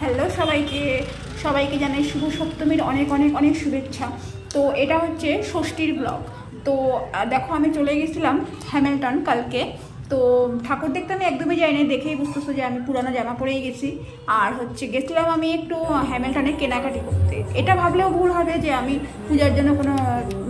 Hello সবাইকে সবাইকে জানাই শুভ সপ্তমীর অনেক অনেক অনেক শুভেচ্ছা। তো এটা হচ্ছে ষষ্ঠীর ব্লগ। তো দেখো আমি চলে গেছিলাম হ্যামিল্টন কালকে। তো ঠাকুর দেখতে আমি একদমই যাইনি, দেখেই বুঝতেছো যে আমি পুরানো জামা পরেই গেছি। আর হচ্ছে গেছিলাম আমি একটু হ্যামিল্টনে কেনাকাটি করতে। এটা ভাবলেও ভুল হবে যে আমি পূজার জন্য কোনো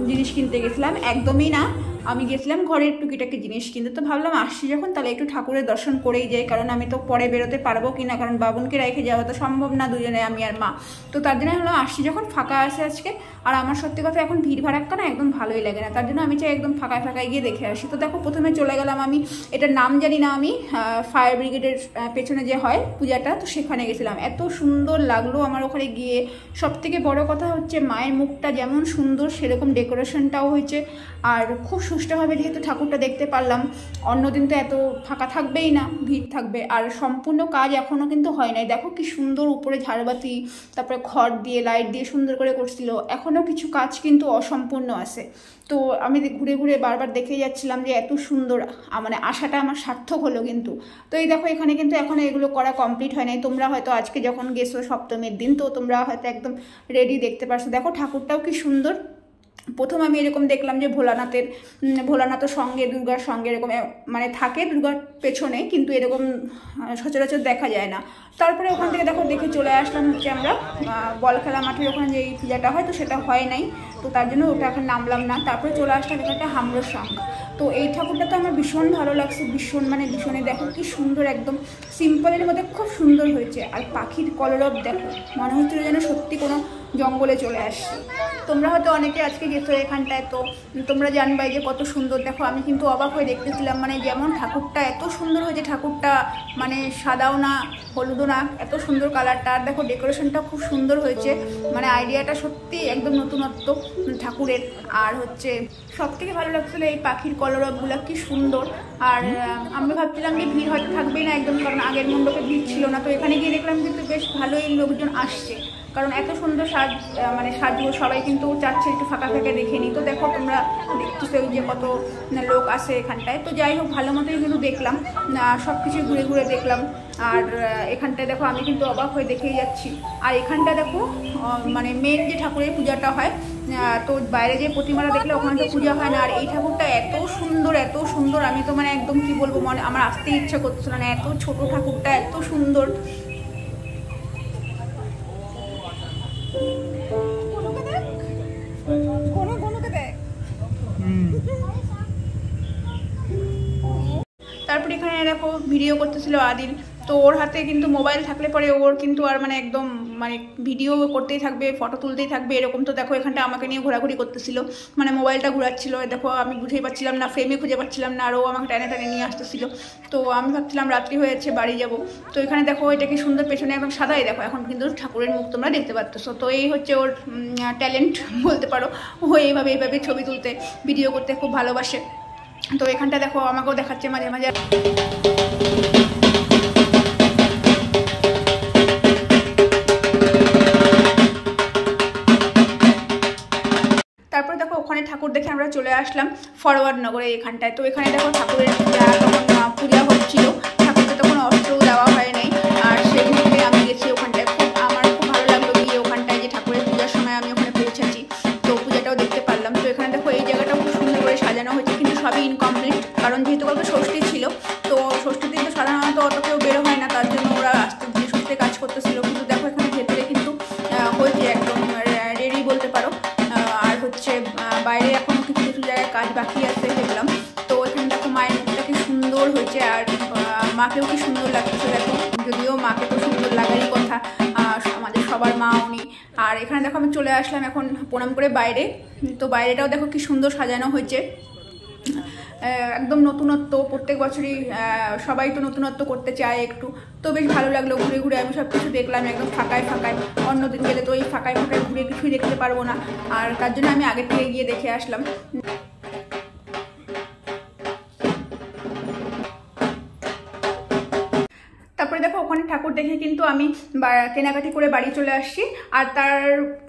জিনিস কিনতে গেছিলাম, একদমই না। আমি গেছিলাম ঘরের টুকিটাকি জিনিস কিনতে। তো ভাবলাম আসছি যখন তাহলে একটু ঠাকুরের দর্শন করেই যাই, কারণ আমি তো পরে বেরোতে পারবো কিনা, কারণ বাবুনকে রেখে যাওয়া তো সম্ভব না, দুজনে আমি আর মা। তো তার জন্য ভাবলাম আসছি যখন ফাঁকা আছে আজকে। আর আমার সত্যি কথা এখন ভিড় ভাড়াক্কা না একদম ভালোই লাগে না, তার জন্য আমি চাই একদম ফাঁকায় ফাঁকায় গিয়ে দেখে আসি। তো দেখো প্রথমে চলে গেলাম আমি, এটার নাম জানি না আমি, ফায়ার ব্রিগেডের পেছনে যে হয় পূজাটা, তো সেখানে গেছিলাম। এত সুন্দর লাগলো আমার ওখানে গিয়ে। সব থেকে বড় কথা হচ্ছে মায়ের মুখটা যেমন সুন্দর সেরকম ডেকোরেশনটাও হয়েছে। আর খুব সুষ্ঠুভাবে যেহেতু ঠাকুরটা দেখতে পারলাম। অন্যদিন তো এত ফাঁকা থাকবেই না, ভিড় থাকবে। আর সম্পূর্ণ কাজ এখনও কিন্তু হয় নাই। দেখো কি সুন্দর উপরে ঝাড়বাতি, তারপরে খড় দিয়ে লাইট দিয়ে সুন্দর করে করছিল। এখনও কিছু কাজ কিন্তু অসম্পূর্ণ আছে। তো আমি ঘুরে ঘুরে বারবার দেখেই যাচ্ছিলাম যে এত সুন্দর, মানে আশাটা আমার সার্থক হলো কিন্তু। তো এই দেখো এখানে কিন্তু এখনও এগুলো করা কমপ্লিট হয় নাই। তোমরা হয়তো আজকে যখন গেছো সপ্তমীর দিন, তো তোমরা হয়তো একদম রেডি দেখতে পারছো। দেখো ঠাকুরটাও কি সুন্দর। প্রথম আমি এরকম দেখলাম যে ভোলানাথের সঙ্গে দুর্গার সঙ্গে এরকম মানে থাকে দুর্গার পেছনে, কিন্তু এরকম সচরাচর দেখা যায় না। তারপরে ওখান থেকে দেখে চলে আসলাম হচ্ছে আমরা বল খেলা মাঠের ওখানে যে এই পূজাটা হয়, তো সেটা হয় নাই, তো তার জন্য ওটা এখন নামলাম না। তারপরে চলে আসলাম এখানটা হামরো শঙ্খ। তো এই ঠাকুরটা তো আমার ভীষণ ভালো লাগছে, ভীষণে দেখো কি সুন্দর, একদম সিম্পলের মধ্যে খুব সুন্দর হয়েছে। আর পাখির কলরব দেখো, মনে হচ্ছিল যেন সত্যি কোনো জঙ্গলে চলে আসছি। তোমরা হয়তো অনেকে আজকে গেছো এখানটায়, তো তোমরা জানবাই যে কত সুন্দর। দেখো আমি কিন্তু অবাক হয়ে দেখতেছিলাম, মানে যেমন ঠাকুরটা এত সুন্দর হয়েছে, ঠাকুরটা মানে সাদাও না হলুদও না, এত সুন্দর কালারটা। আর দেখো ডেকোরেশনটা খুব সুন্দর হয়েছে, মানে আইডিয়াটা সত্যি একদম নতুনত্ব ঠাকুরের। আর হচ্ছে সব থেকে ভালো লাগছিলো এই পাখির কলরবগুলো, কি সুন্দর। আর আমি ভাবছিলাম যে ভিড় হয়তো থাকবেই না একদম, কারণ আগের মণ্ডপে ভিড় ছিল না। তো এখানে গিয়ে দেখলাম কিন্তু বেশ ভালোই লোকজন আসছে, কারণ এত সুন্দর সাজবো, সবাই কিন্তু চাচ্ছে একটু ফাঁকা ফাঁকা দেখে নিই। তো দেখো তোমরা দেখতেছো যে কত লোক আসে এখানটায়। তো যাই হোক ভালো মতোই কিন্তু দেখলাম, সব কিছু ঘুরে ঘুরে দেখলাম। আর এখানটায় দেখো আমি কিন্তু অবাক হয়ে দেখেই যাচ্ছি। আর এখানটা দেখো মানে মেন যে ঠাকুরের পূজাটা হয়, তো বাইরে যে প্রতিমারা দেখলে ওখানে তো পূজা হয় না। আর এই ঠাকুরটা এত সুন্দর, আমি তো মানে একদম কি বলবো, মানে আমার আসতেই ইচ্ছা করছিল না, এত ছোট ঠাকুরটা এত সুন্দর। তারপরে এখানে দেখো ভিডিও করতেছিল আদিল। তো ওর হাতে কিন্তু মোবাইল থাকলে পরে ওর কিন্তু আর মানে একদম মানে ভিডিও করতেই থাকবে, ফটো তুলতেই থাকবে এরকম। তো দেখো এখানটা আমাকে নিয়ে ঘোরাঘুরি করতেছিল, মানে মোবাইলটা ঘোরাচ্ছিল। দেখো আমি বুঝেই পাচ্ছিলাম না, ফ্রেমে খুঁজে পাচ্ছিলাম না, আর ও আমাকে টানে টানে নিয়ে আসতেছিল। তো আমি ভাবছিলাম রাত্রি হয়েছে বাড়ি যাব। তো এখানে দেখো এটা কি সুন্দর, পেছনে একদম সাদাই। দেখো এখন কিন্তু ঠাকুরের মুখ তোমরা দেখতে পাচ্ছ। তো এই হচ্ছে ওর ট্যালেন্ট বলতে পারো। ও এইভাবে ছবি তুলতে, ভিডিও করতে খুব ভালোবাসে। তো এখানটা দেখো আমাকেও দেখাচ্ছে মাঝে মাঝে। তারপরে দেখো ওখানে ঠাকুর দেখে আমরা চলে আসলাম ফরওয়ার্ড নগরে এখানটায়। তো এখানে দেখো ঠাকুরের তখন পূজা হচ্ছিল, ঠাকুরকে তখন অস্ত্রও দেওয়া হয় নাই। আর সেই মুহূর্তে আমি গেছি ওখানটায়, আমার খুব ভালো লাগলো গিয়ে ওখানটায়, যে ঠাকুরের পূজার সময় আমি ওখানে পৌঁছেছি, তো পূজাটাও দেখতে পারলাম। তো এখানে দেখো এই জায়গাটাও খুব সুন্দর করে সাজানো হয়েছে, কিন্তু সবই ইনকমপ্লিট, কারণ যেহেতু কালকে ষষ্ঠী ছিল। তো ষষ্ঠীর দিন তো সাধারণত অত কেউ বেরো হয় না, তার জন্য ওরা আস্তে ধীরে কাজ করতেছিল। কিন্তু দেখো এখানে ভেতরে কিন্তু হয়েছে একদম রেডি বলতে পারো। আর হচ্ছে বাইরে এখনও কিছু কিছু জায়গায় কাজ বাকি আছে দেখলাম। তো এখানে দেখো মায়ের মুখটা কি সুন্দর হয়েছে, আর মাকেও কি সুন্দর লাগছে দেখো, যদিও মাকে তো সুন্দর লাগারই কথা, আমাদের সবার মা উনি। আর এখানে দেখো আমি চলে আসলাম এখন প্রণাম করে বাইরে। তো বাইরেটাও দেখো কি সুন্দর সাজানো হয়েছে, একদম নতুনত্ব। প্রত্যেক বছরই সবাই তো নতুনত্ব করতে চায় একটু। তো বেশ ভালো লাগলো, ঘুরে ঘুরে আমি সব কিছু দেখলাম একদম ফাঁকায়। অন্যদিন গেলে তো এই ফাঁকায় ঘুরে কিছুই দেখতে পারবো না, আর তার জন্য আমি আগে থেকে গিয়ে দেখে আসলাম। তারপরে দেখো ওখানে ঠাকুর দেখে কিন্তু আমি কেনাকাটি করে বাড়ি চলে আসছি, আর তার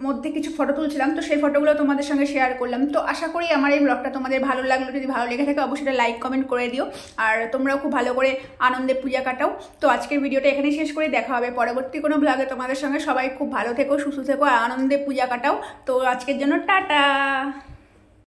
মধ্যে কিছু ফটো তুলছিলাম, তো সেই ফটোগুলো তোমাদের সঙ্গে শেয়ার করলাম। তো আশা করি আমার এই ব্লগটা তোমাদের ভালো লাগলো, যদি ভালো লেগে থাকে অবশ্যই লাইক কমেন্ট করে দিও, আর তোমরাও খুব ভালো করে আনন্দে পূজা কাটাও। তো আজকের ভিডিওটা এখানেই শেষ করে দেখা হবে পরবর্তী কোনো ব্লগে তোমাদের সঙ্গে। সবাই খুব ভালো থেকো, সুস্থ থেকো, আনন্দে পূজা কাটাও। তো আজকের জন্য টাটা।